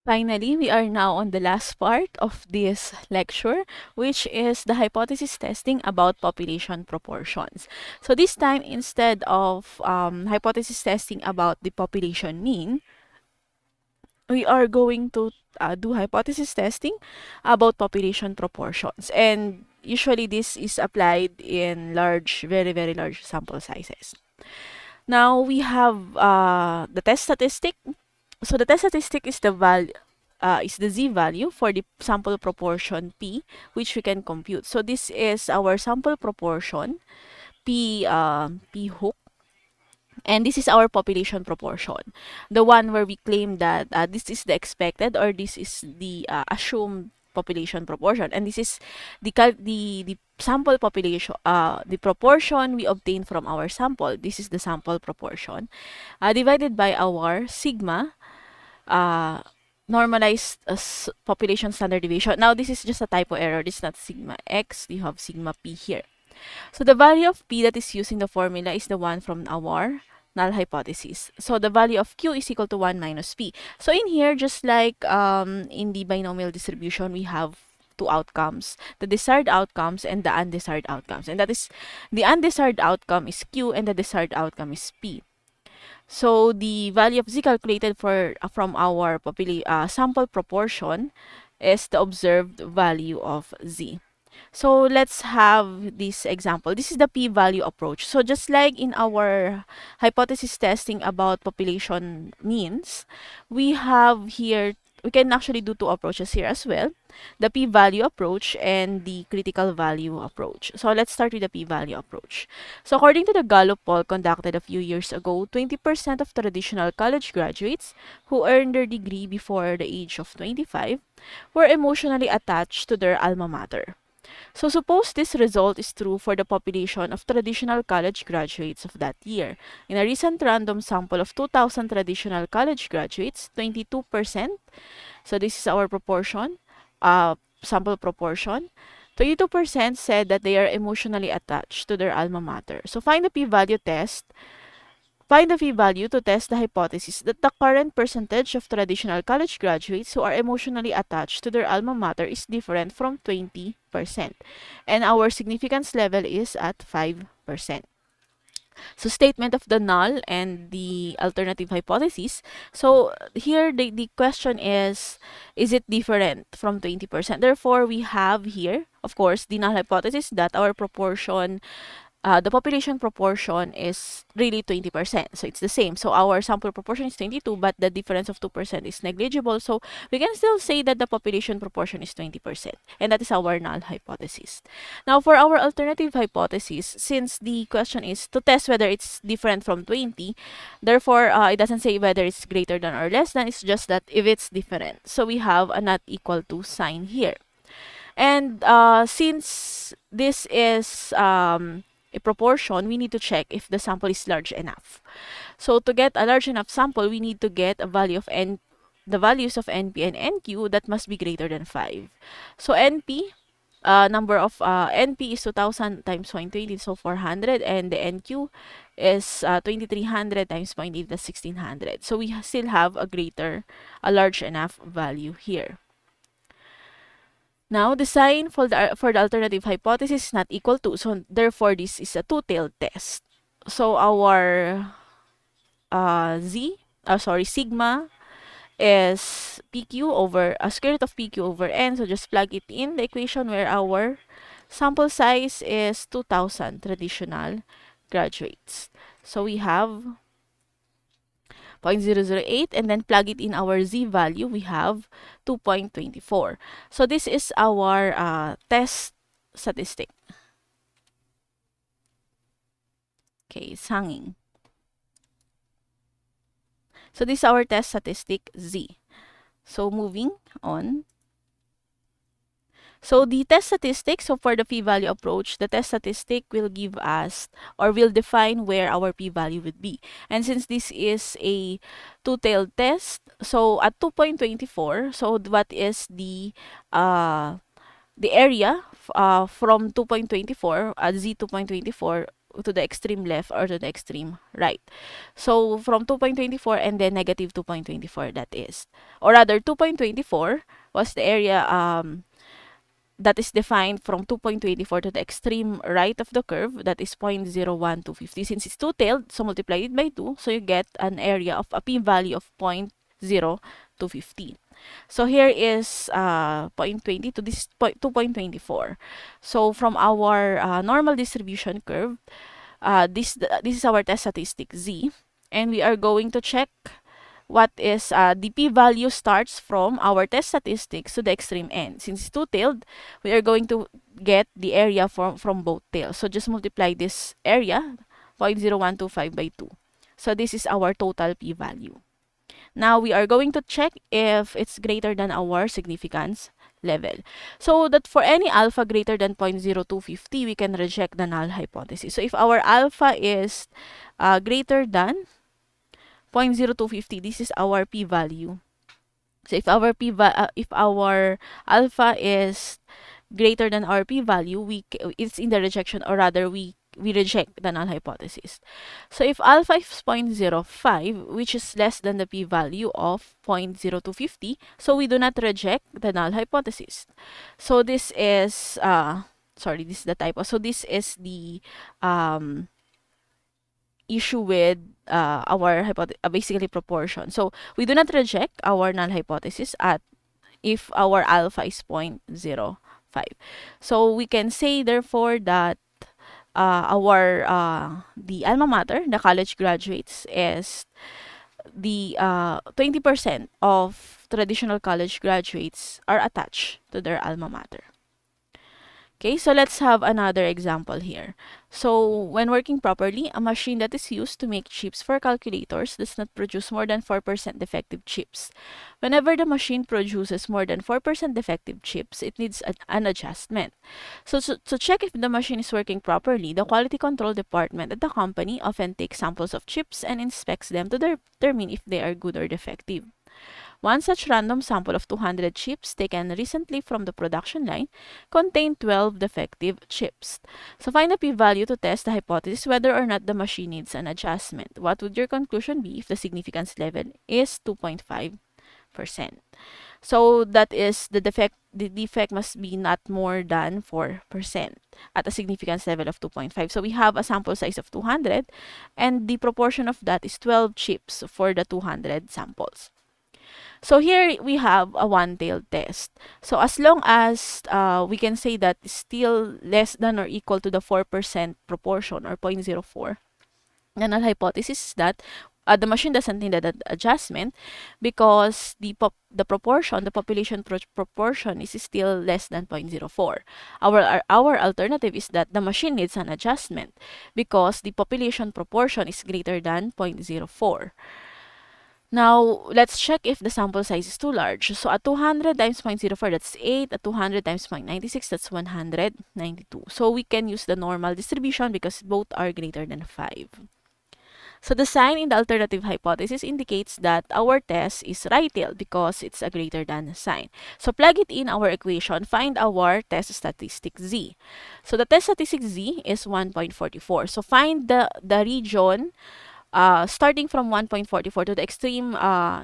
Finally, we are now on the last part of this lecture, which is the hypothesis testing about population proportions. So this time, instead of hypothesis testing about the population mean, we are going to do hypothesis testing about population proportions. And usually this is applied in large, very, very large sample sizes. Now we have the test statistic. So the test statistic is the z value for the sample proportion p, which we can compute. So this is our sample proportion p hook, and this is our population proportion, the one where we claim that this is the expected, or this is the assumed population proportion, and this is the sample population, the proportion we obtain from our sample. This is the sample proportion, divided by our sigma, uh, normalized population standard deviation. Now, this is just a typo error. This is not sigma x. You have sigma p here. So the value of p that is used in the formula is the one from our null hypothesis. So the value of q is equal to 1 minus p. So in here, just like in the binomial distribution, we have two outcomes, the desired outcomes and the undesired outcomes. And that is, the undesired outcome is q and the desired outcome is p. So the value of z calculated for from our sample proportion is the observed value of z. So let's have this example. This is the p-value approach. So just like in our hypothesis testing about population means, we have here, we can actually do two approaches here as well, the p-value approach and the critical value approach. So let's start with the p-value approach. So according to the Gallup poll conducted a few years ago, 20% of traditional college graduates who earned their degree before the age of 25 were emotionally attached to their alma mater. So suppose this result is true for the population of traditional college graduates of that year. In a recent random sample of 2,000 traditional college graduates, 22%, so this is our proportion, sample proportion, 22% said that they are emotionally attached to their alma mater. So find the p-value test. Find the p-value to test the hypothesis that the current percentage of traditional college graduates who are emotionally attached to their alma mater is different from 20%. And our significance level is at 5%. So statement of the null and the alternative hypothesis. So here the question is it different from 20%? Therefore, we have here, of course, the null hypothesis that our proportion, the population proportion is really 20%. So it's the same. So our sample proportion is 22, but the difference of 2% is negligible. So we can still say that the population proportion is 20%. And that is our null hypothesis. Now, for our alternative hypothesis, since the question is to test whether it's different from 20, therefore, it doesn't say whether it's greater than or less than. It's just that if it's different. So we have a not equal to sign here. And since this is a proportion, we need to check if the sample is large enough. So to get a large enough sample, we need to get a value of n, the values of NP and NQ that must be greater than 5. So NP, number of NP is 2000 times 0.20, so 400, and the NQ is 2300 times 0.8, that's 1600. So we still have a large enough value here. Now, the sign for the alternative hypothesis is not equal to, so therefore this is a two-tailed test. So our sigma is PQ over square root of PQ over N. So just plug it in the equation where our sample size is 2,000 traditional graduates. So we have 0.008, and then plug it in our z value, we have 2.24. So this is our test statistic. Okay, it's hanging. So this is our test statistic z. So moving on. So the test statistic, so for the p-value approach, the test statistic will give us or will define where our p-value would be. And since this is a two-tailed test, so at 2.24, so what is the area from 2.24, z 2.24, to the extreme left or to the extreme right. So from 2.24 and then negative 2.24, that is. Or rather, 2.24 was the area that is defined from 2.24 to the extreme right of the curve, that is 0.01250. Since it's two-tailed, so multiply it by 2, so you get an area of a p-value of 0.0250. So here is 0.20 to this 2.24. So from our normal distribution curve, this is our test statistic z, and we are going to check what is the p-value starts from our test statistics to the extreme end. Since it's two-tailed, we are going to get the area from both tails. So just multiply this area, 0.0125 by 2. So this is our total p-value. Now we are going to check if it's greater than our significance level. So that for any alpha greater than 0.0250, we can reject the null hypothesis. So if our alpha is greater than 0.0250, this is our p-value. So if our alpha is greater than our p-value, it's in the rejection, or rather we reject the null hypothesis. So if alpha is 0.05, which is less than the p-value of 0.0250, so we do not reject the null hypothesis. So this is sorry, this is the typo. So this is the issue with our basically proportion. So we do not reject our null hypothesis at if our alpha is 0.05. So we can say therefore that the alma mater, the college graduates, is the 20% of traditional college graduates are attached to their alma mater. Okay, so let's have another example here. So when working properly, a machine that is used to make chips for calculators does not produce more than 4% defective chips. Whenever the machine produces more than 4% defective chips, it needs an adjustment. So to check if the machine is working properly, the quality control department at the company often takes samples of chips and inspects them to determine if they are good or defective. One such random sample of 200 chips taken recently from the production line contained 12 defective chips. So find the p-value to test the hypothesis whether or not the machine needs an adjustment. What would your conclusion be if the significance level is 2.5%? So that is the defect must be not more than 4% at a significance level of 2.5. So we have a sample size of 200, and the proportion of that is 12 chips for the 200 samples. So here we have a one-tailed test. So as long as we can say that it's still less than or equal to the 4% proportion, or 0.04, the null hypothesis is that the machine doesn't need that adjustment because the population proportion is still less than 0.04. Our alternative is that the machine needs an adjustment because the population proportion is greater than 0.04. Now, let's check if the sample size is too large. So, at 200 times 0.04, that's 8. At 200 times 0.96, that's 192. So, we can use the normal distribution because both are greater than 5. So, the sign in the alternative hypothesis indicates that our test is right-tailed because it's a greater than sign. So, plug it in our equation, find our test statistic z. So, the test statistic z is 1.44. So, find the region starting from 1.44 to the extreme,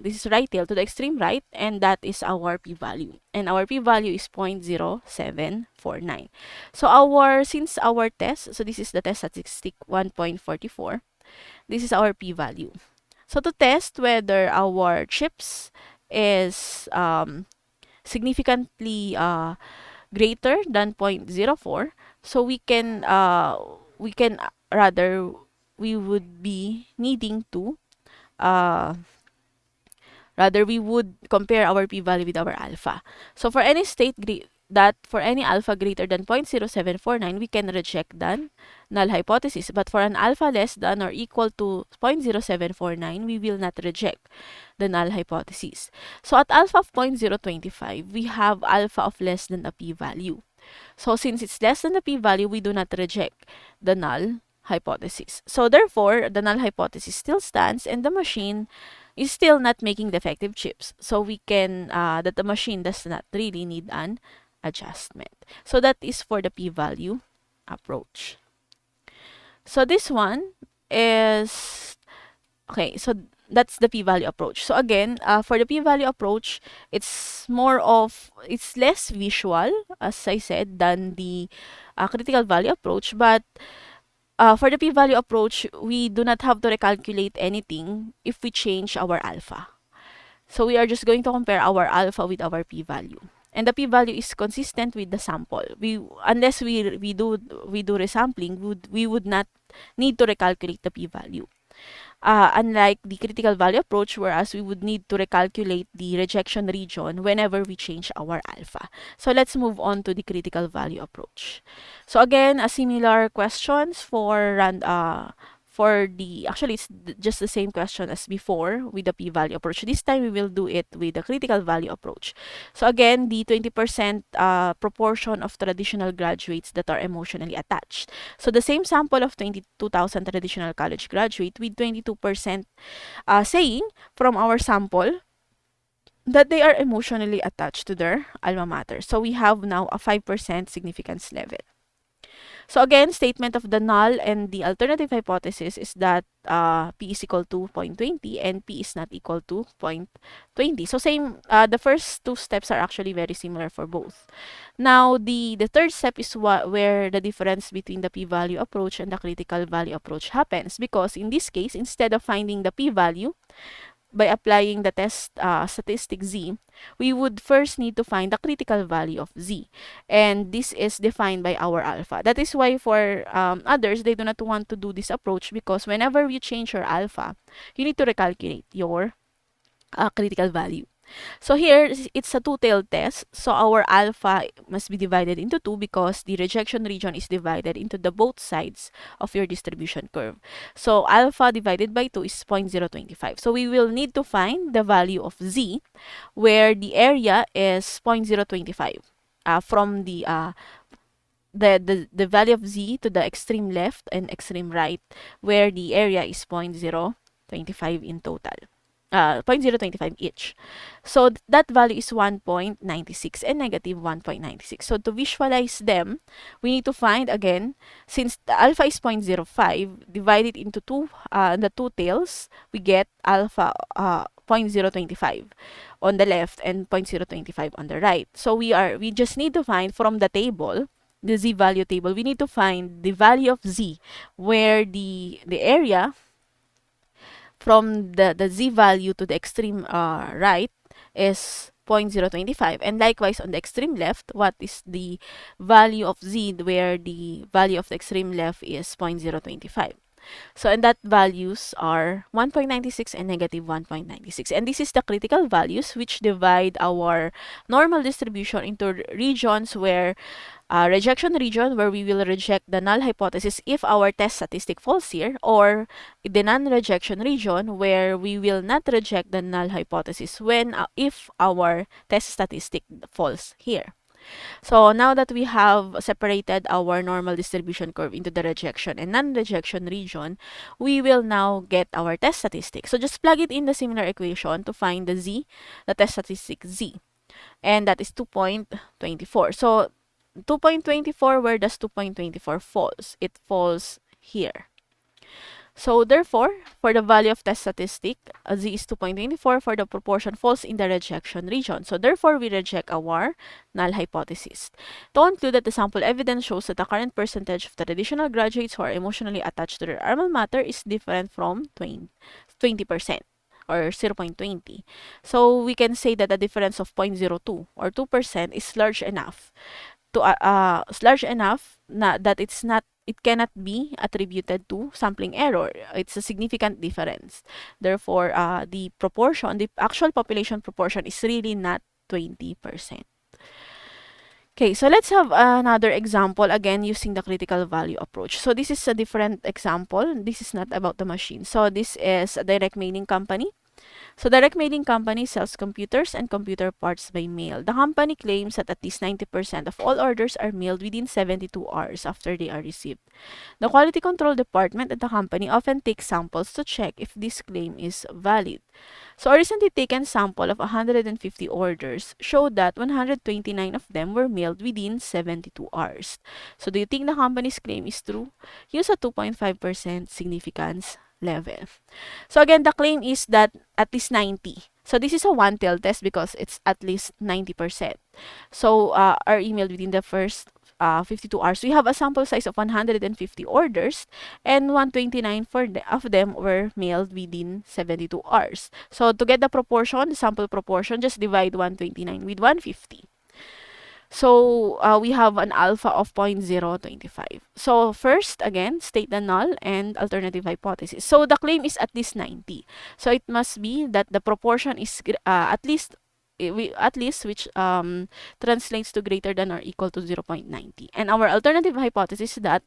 this is right tail to the extreme right, and that is our p-value. And our p-value is 0.0749. So since our test, so this is the test statistic 1.44, this is our p-value. So to test whether our chips is significantly greater than 0.04, so we would be needing to we would compare our p-value with our alpha. So for any for any alpha greater than 0.0749, we can reject the null hypothesis. But for an alpha less than or equal to 0.0749, we will not reject the null hypothesis. So at alpha of 0.025, we have alpha of less than a p-value. So since it's less than the p-value, we do not reject the null hypothesis. So therefore, the null hypothesis still stands and the machine is still not making defective chips. So we can, that the machine does not really need an adjustment. So that is for the p-value approach. So this one is, okay, so that's the p-value approach. So again, for the p-value approach, it's less visual, as I said, than the critical value approach. But for the p-value approach, we do not have to recalculate anything if we change our alpha. So we are just going to compare our alpha with our p-value. And the p-value is consistent with the sample. Unless we do resampling, we would not need to recalculate the p-value. Unlike the critical value approach, whereas we would need to recalculate the rejection region whenever we change our alpha. So let's move on to the critical value approach. So again, a similar questions actually it's just the same question as before with the p-value approach. This time we will do it with the critical value approach. So again, the 20% proportion of traditional graduates that are emotionally attached. So the same sample of 22,000 traditional college graduate with 22% saying from our sample that they are emotionally attached to their alma mater. So we have now a 5% significance level. So again, statement of the null and the alternative hypothesis is that P is equal to 0.20 and P is not equal to 0.20. So same, the first two steps are actually very similar for both. Now, the third step is where the difference between the p-value approach and the critical value approach happens, because in this case, instead of finding the p-value by applying the test statistic z, we would first need to find the critical value of z. And this is defined by our alpha. That is why for others, they do not want to do this approach, because whenever you change your alpha, you need to recalculate your critical value. So here, it's a two-tailed test. So our alpha must be divided into two, because the rejection region is divided into the both sides of your distribution curve. So alpha divided by 2 is 0.025. So we will need to find the value of z, where the area is 0.025 from the value of z to the extreme left and extreme right, where the area is 0.025 in total. 0.025 each. So that value is 1.96 and negative 1.96. So to visualize them, we need to find again, since the alpha is 0.05, divided into the two tails, we get alpha 0.025 on the left and 0.025 on the right. So we just need to find from the table, the z value table, we need to find the value of z, where the area from the z value to the extreme right is 0.025, and likewise on the extreme left, what is the value of z, where the value of the extreme left is 0.025. So, and that values are 1.96 and negative 1.96. And this is the critical values, which divide our normal distribution into regions where rejection region, where we will reject the null hypothesis if our test statistic falls here, or the non-rejection region, where we will not reject the null hypothesis if our test statistic falls here. So now that we have separated our normal distribution curve into the rejection and non-rejection region, we will now get our test statistic. So just plug it in the similar equation to find the z, the test statistic z. And that is 2.24. So 2.24, where does 2.24 falls? It falls here. So therefore, for the value of test statistic, z is 2.24, for the proportion falls in the rejection region. So therefore, we reject our null hypothesis. To conclude that the sample evidence shows that the current percentage of the traditional graduates who are emotionally attached to their alma mater is different from 20% or 0.20. So we can say that the difference of 0.02 or 2% is large enough that it cannot be attributed to sampling error. It's a significant difference. Therefore, the actual population proportion is really not 20%. Okay, so let's have another example, again using the critical value approach. So this is a different example. This is not about the machine. So this is a direct mailing company. So direct mailing company sells computers and computer parts by mail. The company claims that at least 90% of all orders are mailed within 72 hours after they are received. The quality control department at the company often takes samples to check if this claim is valid. So a recently taken sample of 150 orders showed that 129 of them were mailed within 72 hours. So do you think the company's claim is true? Use a 2.5% significance level. So again, the claim is that at least 90. So this is a one-tail test because it's at least 90%. So are emailed within the first 52 hours. We have a sample size of 150 orders and 129 of them were mailed within 72 hours. So to get the proportion, the sample proportion, just divide 129 with 150. So we have an alpha of 0.025. So first, again, state the null and alternative hypothesis. So the claim is at least 90. So it must be that the proportion is at least which translates to greater than or equal to 0.90. And our alternative hypothesis is that,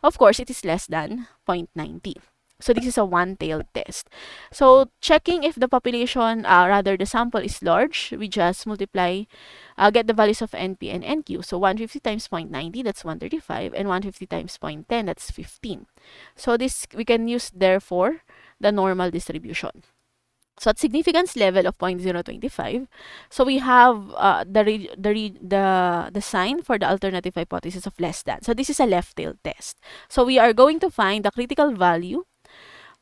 of course, it is less than 0.90. So this is a one-tailed test. So checking if the population, rather the sample is large, we just multiply, get the values of NP and NQ. So 150 times 0.90, that's 135, and 150 times 0.10, that's 15. So this, we can use, therefore, the normal distribution. So at significance level of 0.025, so we have the sign for the alternative hypothesis of less than. So this is a left tail test. So we are going to find the critical value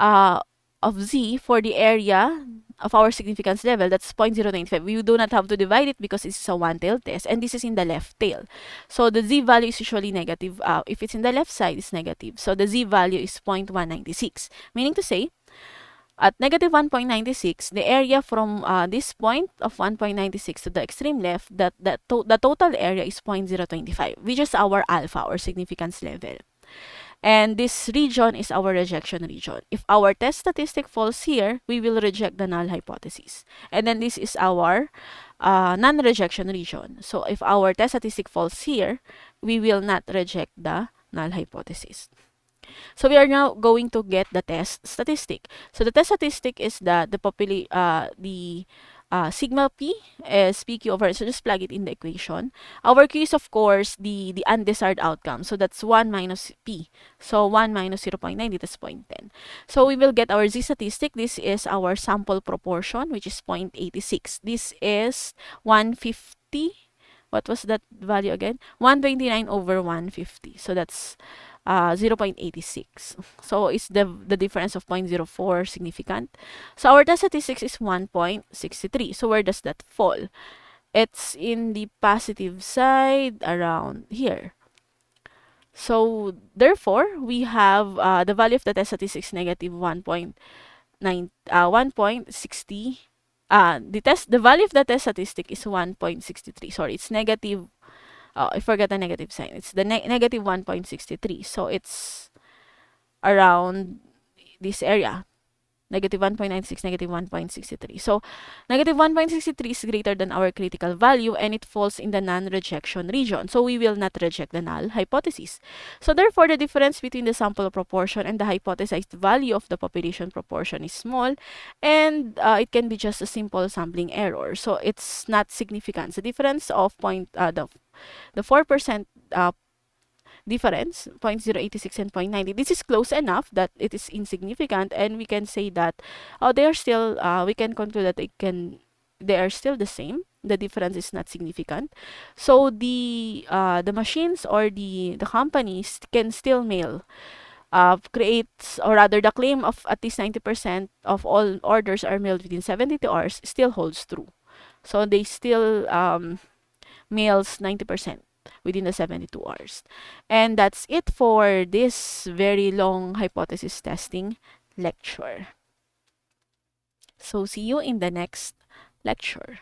of z for the area of our significance level, that's 0.025. We do not have to divide it because this is a one-tail test, and this is in the left tail. So the z value is usually negative. If it's in the left side, it's negative. So the z value is 0.196, meaning to say, at negative 1.96, the area from this point of 1.96 to the extreme left, the total area is 0.025, which is our alpha, or significance level. And this region is our rejection region. If our test statistic falls here, we will reject the null hypothesis. And then this is our non-rejection region. So if our test statistic falls here, we will not reject the null hypothesis. So we are now going to get the test statistic. So the test statistic is the sigma p is pq over, so just plug it in the equation. Our q is, of course, the undesired outcome. So that's 1 minus p. So 1 minus 0.90, that's 0.10. So we will get our z statistic. This is our sample proportion, which is 0.86. This is 150. What was that value again? 129 over 150. So that's 0.86. So is the difference of 0.04 significant? So our test statistics is 1.63. So where does that fall? It's in the positive side around here. So therefore, we have the value of the test statistics negative 1.60. The value of the test statistic is 1.63. Sorry, it's negative. I forgot the negative sign. It's the negative 1.63. So it's around this area. Negative 1.96, negative 1.63. So negative 1.63 is greater than our critical value, and it falls in the non-rejection region. So we will not reject the null hypothesis. So therefore, the difference between the sample proportion and the hypothesized value of the population proportion is small, and it can be just a simple sampling error. So it's not significant. The difference of the 4% difference, 0.086 and 0.90, this is close enough that it is insignificant, and we can say that they are still, we can conclude that they are still the same. The difference is not significant. So the machines or the companies can still mail, creates, or rather the claim of at least 90% of all orders are mailed within 72 hours still holds true. So they still mails 90% within the 72 hours. And that's it for this very long hypothesis testing lecture. So see you in the next lecture.